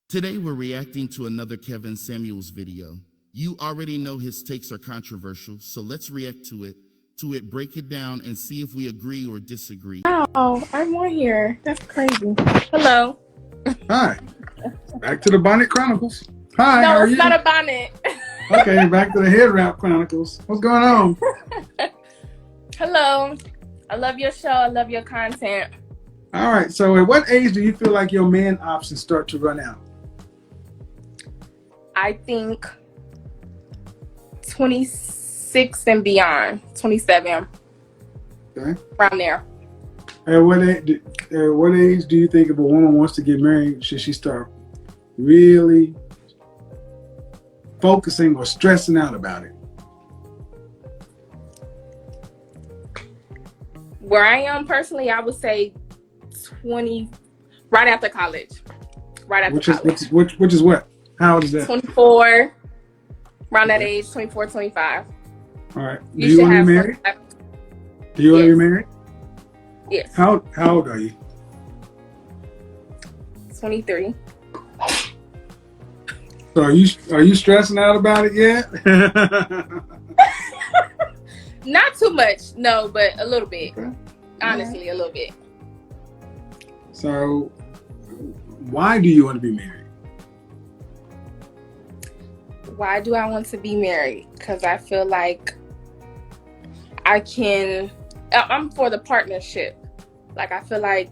Today we're reacting to another Kevin Samuels video. You already know his takes are controversial, so let's react to it, break it down, and see if we agree or disagree. Oh, I'm on here. That's crazy. Hello. Hi. Back to the Bonnet Chronicles. Hi, no, how are it's you? not a bonnet. Okay, back to the Head Wrap Chronicles. What's going on? Hello. I love your show. I love your content. All right, so at what age do you feel like your man options start to run out? I think 26 and beyond. 27. Okay. Around there. At what age do you think if a woman wants to get married, should she start really focusing or stressing out about it? Where I am personally, I would say 20, right after college. Right after college. Which is what? How old is that? 24. Around that age, 24, 25. All right. You should want to have be married? Do you want to be married? Yes. How old are you? 23. So are you stressing out about it yet? Not too much, no, but a little bit. Okay. Honestly, a little bit. So why do you want to be married? Why do I want to be married? Because I feel like I'm for the partnership. Like, I feel like,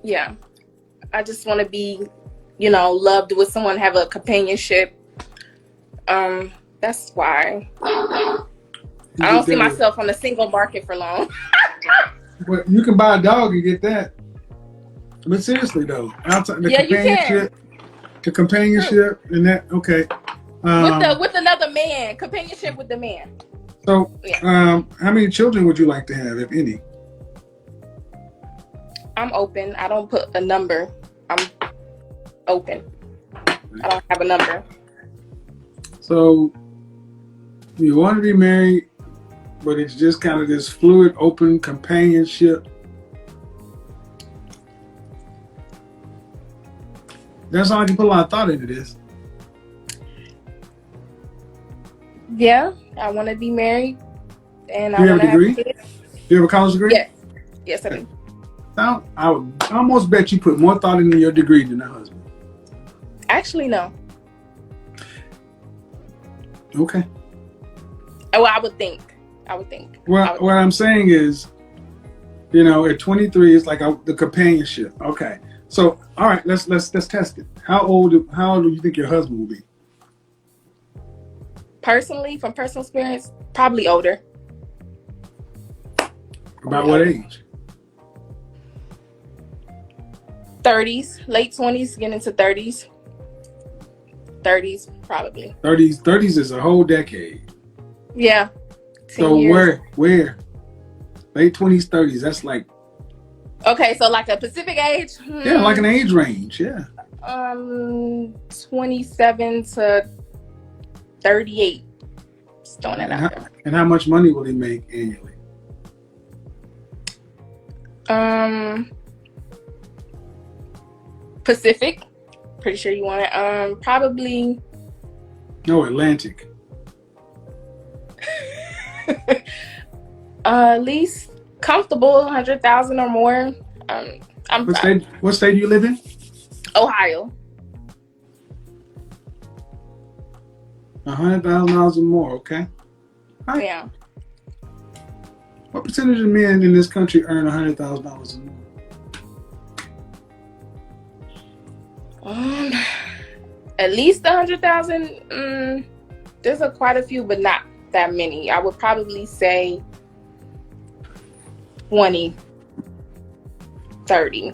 yeah, I just want to be, loved with someone, have a companionship. That's why. I don't see myself on the single market for long. Well, you can buy a dog and get that. But seriously though, outside the companionship and that, okay. With another man, companionship with the man. So, how many children would you like to have, if any? I'm open. I don't put a number. I'm open. I don't have a number. So, you want to be married, but it's just kind of this fluid, open companionship. That's all I can put a lot of thought into this. Yeah, I want to be married, and Do you have a degree? Do you have a college degree? Yes, I do. I would almost bet you put more thought into your degree than a husband. Actually, no. Okay. Well, I would think. Well, what I'm saying is, at 23, it's like the companionship. Okay. So, all right, let's test it. How old do you think your husband will be? Personally, from personal experience, probably older. About what age? 30s, late 20s, getting into 30s. 30s, probably. 30s is a whole decade. Yeah. So years. where? Late 20s, 30s. That's like. Okay, so like a specific age? Yeah, like an age range. Yeah. 27 to 38. Just throwing that out there. And how much money will he make annually? Pacific. Pretty sure you want it. Probably. No, Atlantic. At least comfortable, 100,000 or more. What state do you live in? Ohio. $100,000 or more. Okay. Right. Yeah. What percentage of men in this country earn $100,000 or more? At least 100,000. There's quite a few, but not that many. I would probably say 20, 30.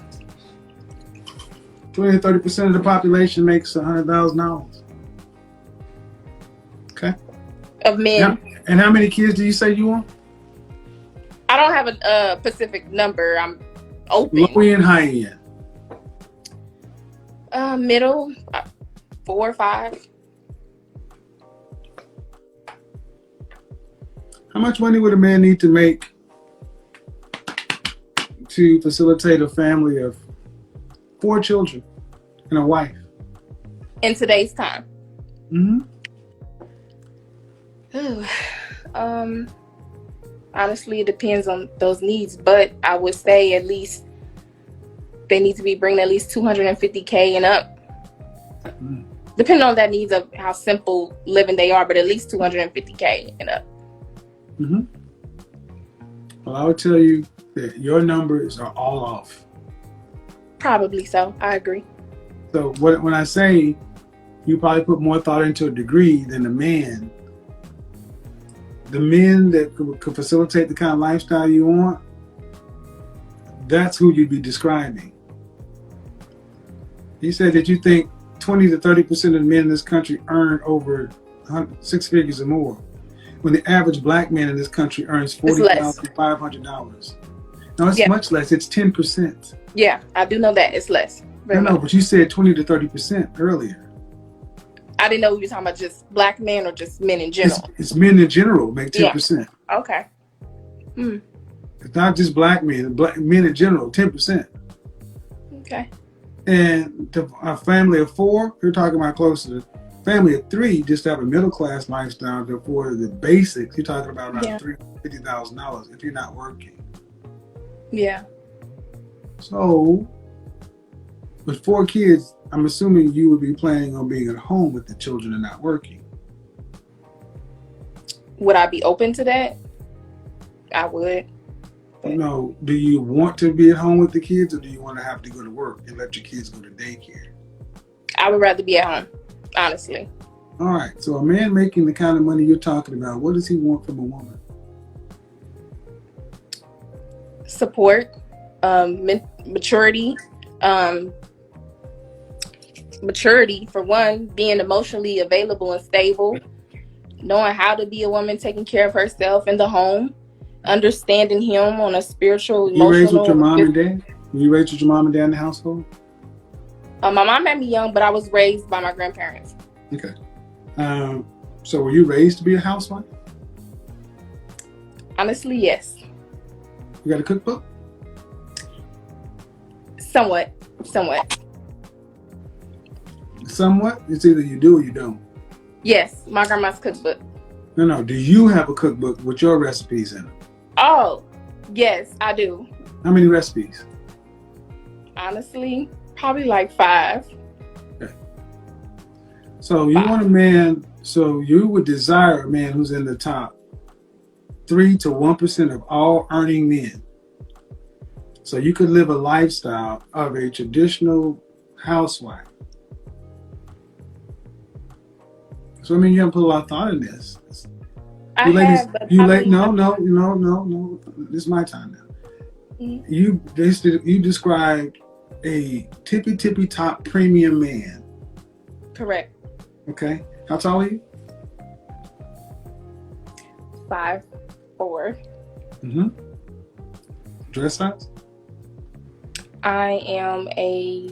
20 to 30% of the population makes $100,000. Okay. Of men. Now, and how many kids do you say you want? I don't have a specific number. I'm open. Low end, high end. Middle, 4 or 5. How much money would a man need to make to facilitate a family of 4 children? and a wife in today's time? Mm-hmm. Honestly, it depends on those needs, but I would say at least they need to be bringing at least $250K and up. Mm. Depending on that needs of how simple living they are, but at least $250K and up. Mm-hmm. Well, I would tell you that your numbers are all off. Probably so. I agree. So when I say you probably put more thought into a degree than the men that could facilitate the kind of lifestyle you want, that's who you'd be describing. You said that you think 20 to 30% of the men in this country earn over 6 figures or more, when the average black man in this country earns $40,500. No, it's much less. It's 10%. Yeah, I do know that. It's less. No, but you said 20 to 30% earlier. I didn't know we were talking about just black men or just men in general. It's men in general make 10%. Yeah. Okay. It's not just black men. Men in general, 10%. Okay. And a family of 4, you're talking about closer to family of 3, just to have a middle class lifestyle to afford the basics. You're talking about around $350,000 if you're not working. Yeah. So, with 4 kids, I'm assuming you would be planning on being at home with the children and not working. Would I be open to that? I would. No. Do you want to be at home with the kids, or do you want to have to go to work and let your kids go to daycare? I would rather be at home, honestly. All right. So a man making the kind of money you're talking about, what does he want from a woman? Support, maturity, maturity for one, being emotionally available and stable, knowing how to be a woman taking care of herself in the home, understanding him on a spiritual, emotional. You raised with your mom and dad? Were you raised with your mom and dad in the household? My mom had me young, but I was raised by my grandparents. Okay. So were you raised to be a housewife? Honestly, yes. You got a cookbook? Somewhat. Somewhat? It's either you do or you don't. Yes, my grandma's cookbook. No. Do you have a cookbook with your recipes in it? Oh, yes, I do. How many recipes? Honestly, probably like 5. Okay. So you want a man, so you would desire a man who's in the top 3 to 1% of all earning men. So you could live a lifestyle of a traditional housewife. So I mean, you haven't put a lot of thought in this. No. This is my time now. Mm-hmm. You described a tippy top premium man. Correct. Okay. How tall are you? 5'4". Mm-hmm. Dress size? I am a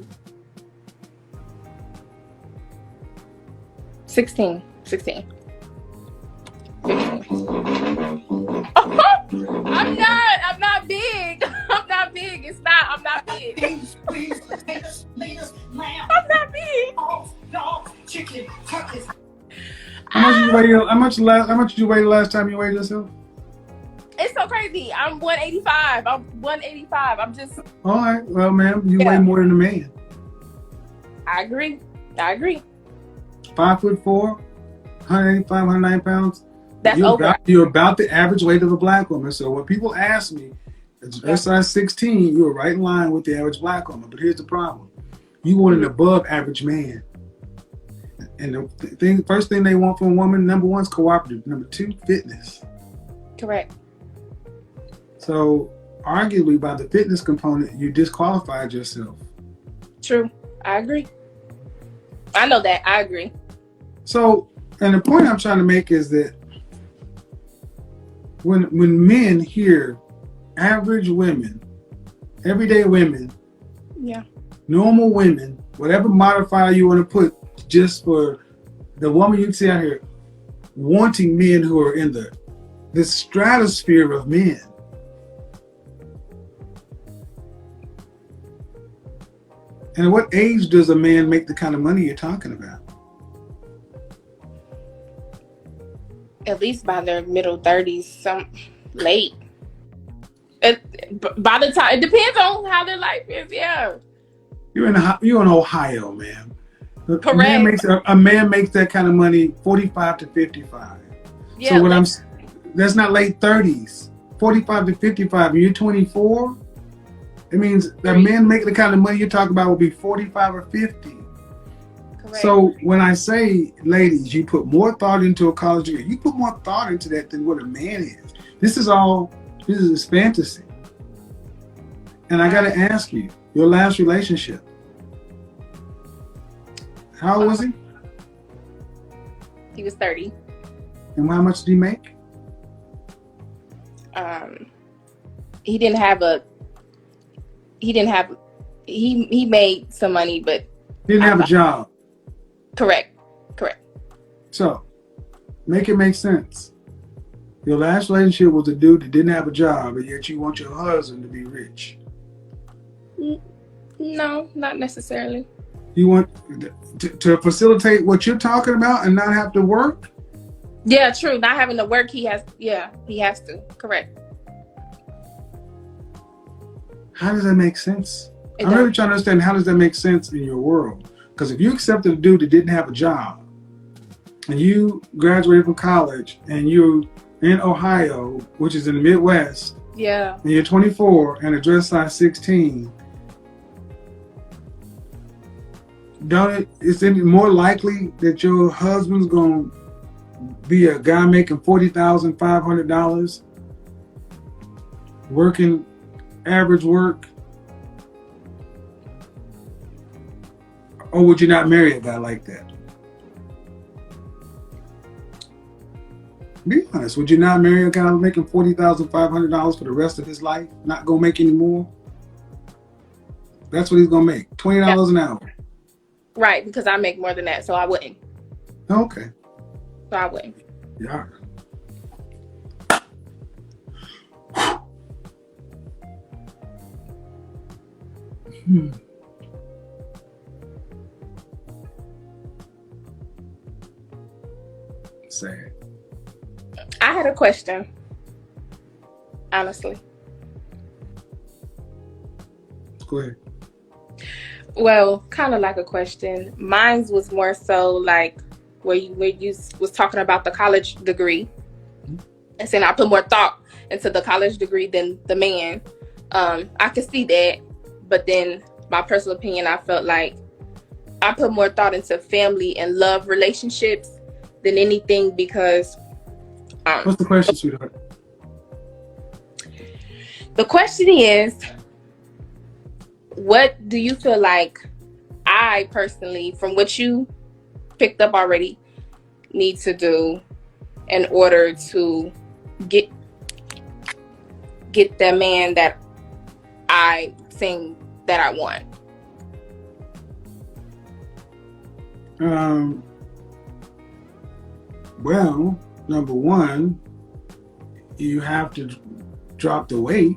16. I'm not big. I'm not big. I'm not big. I'm not big. How much did you weigh the last time you weighed yourself? It's so crazy. I'm 185. I'm just. All right. Well, ma'am, you weigh more than a man. I agree. 5'4", 185, 190 pounds. That's you're about the average weight of a black woman. So when people ask me, it's size 16, you're right in line with the average black woman. But here's the problem. You want an above average man. And the first thing they want from a woman, number 1 is cooperative. Number 2, fitness. Correct. So arguably by the fitness component, you disqualified yourself. True. I agree. I know that. I agree. So, and the point I'm trying to make is that when men hear average women, everyday women, normal women, whatever modifier you want to put just for the woman you see out here wanting men who are in the stratosphere of men. And at what age does a man make the kind of money you're talking about? At least by their middle 30s, some late. By the time, it depends on how their life is. Yeah. You're in Ohio, man. Correct. A man makes that kind of money 45 to 55. Yeah, so that's not late 30s. 45 to 55. And you're 24. It means that men making the kind of money you're talking about will be 45 or 50. Correct. So when I say, ladies, you put more thought into a college degree, you put more thought into that than what a man is. This is fantasy. And I got to ask you, your last relationship, how old was he? He was 30. And how much did he make? He made some money, but he didn't have a job. Correct. So, make it make sense. Your last relationship was a dude that didn't have a job, and yet you want your husband to be rich. No, not necessarily. You want to facilitate what you're talking about and not have to work? Yeah, true. Not having to work, he has to. Correct. How does that make sense? I'm really trying to understand, how does that make sense in your world? Because if you accepted a dude that didn't have a job, and you graduated from college, and you're in Ohio, which is in the Midwest, yeah, and you're 24 and a dress size 16, is it more likely that your husband's going to be a guy making $40,500, working average work? Or would you not marry a guy like that? Be honest, would you not marry a guy making $40,500 for the rest of his life? Not gonna make any more? That's what he's gonna make, $20 an hour. Right, because I make more than that, so I wouldn't. Okay. So I wouldn't. Yeah. Sad. I had a question, honestly. Go ahead. Well, kind of like a question. Mine was more so like where you was talking about the college degree, and saying I put more thought into the college degree than the man. I could see that, but then my personal opinion, I felt like I put more thought into family and love relationships than anything, because what's the question, sweetheart? The question is, what do you feel like I personally, from what you picked up already, need to do in order to get the man that I think that I want? Well, number one, you have to drop the weight.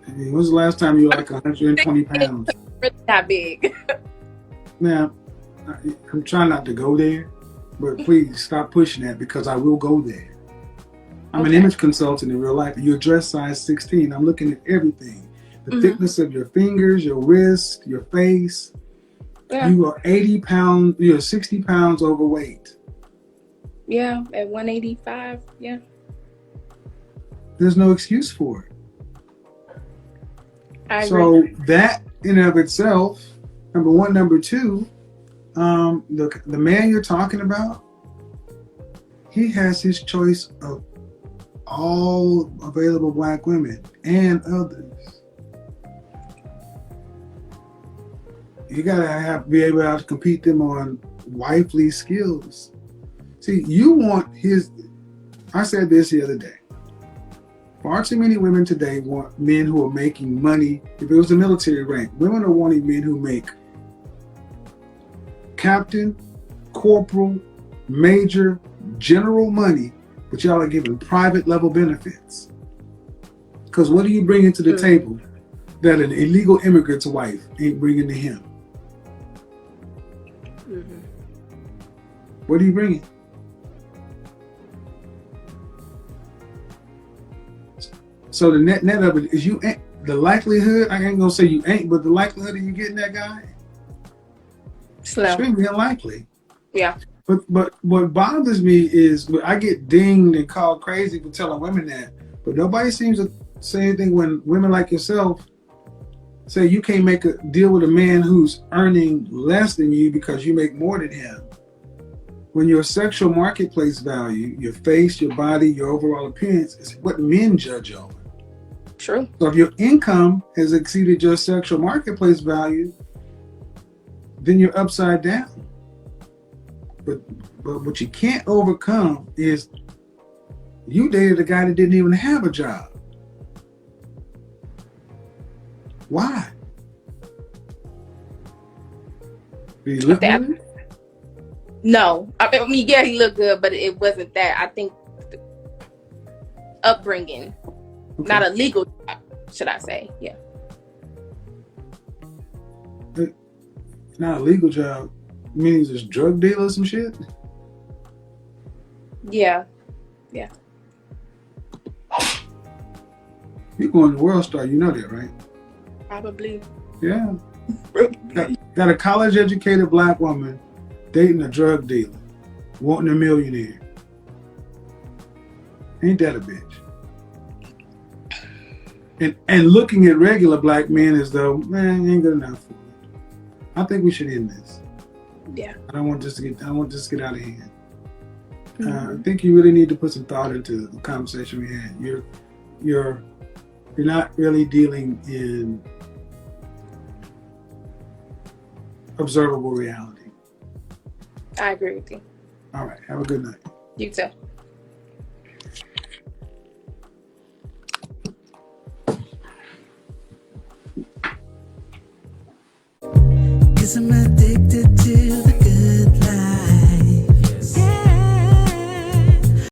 I mean, when's the last time you were like 120 pounds? Really not big. Now, I'm trying not to go there, but please stop pushing that, because I will go there. I'm an image consultant in real life. You're dress size 16. I'm looking at everything. The thickness of your fingers, your wrist, your face. Yeah. You are 80 pounds, you're 60 pounds overweight. Yeah, at 185, yeah. There's no excuse for it. I so agree. That in and of itself, number one. Number two, the man you're talking about, he has his choice of all available black women and others. You gotta be able to compete them on wifely skills. See, you want his. I said this the other day. Far too many women today want men who are making money. If it was a military rank, women are wanting men who make captain, corporal, major, general money, but y'all are giving private level benefits. Because what do you bring into the table? that an illegal immigrant's wife ain't bringing to him? Mm-hmm. What are you bringing? So the net of it is you ain't, the likelihood, I ain't gonna say you ain't, but the likelihood of you getting that guy, Slim. extremely unlikely. Yeah. But what bothers me is I get dinged and called crazy for telling women that, but nobody seems to say anything when women like yourself say you can't make a deal with a man who's earning less than you because you make more than him. When your sexual marketplace value, your face, your body, your overall appearance is what men judge on. True. So if your income has exceeded your sexual marketplace value, then you're upside down. But what you can't overcome is you dated a guy that didn't even have a job. Why? Did he look good? No. I mean, yeah, he looked good, but it wasn't that. I think upbringing, Okay. not a legal job, should I say. Yeah. Not a legal job. Meaning he's just drug dealer or some shit? Yeah. Yeah. You going to World Star, you know that, right? Probably. Yeah. Got a college educated black woman dating a drug dealer, wanting a millionaire. Ain't that a bitch? And looking at regular black men as though, man, ain't good enough for me. I think we should end this. Yeah. I don't want this to get out of hand. I think you really need to put some thought into the conversation we had. You're not really dealing in observable reality. I agree with you. All right. Have a good night. You too. Isn't it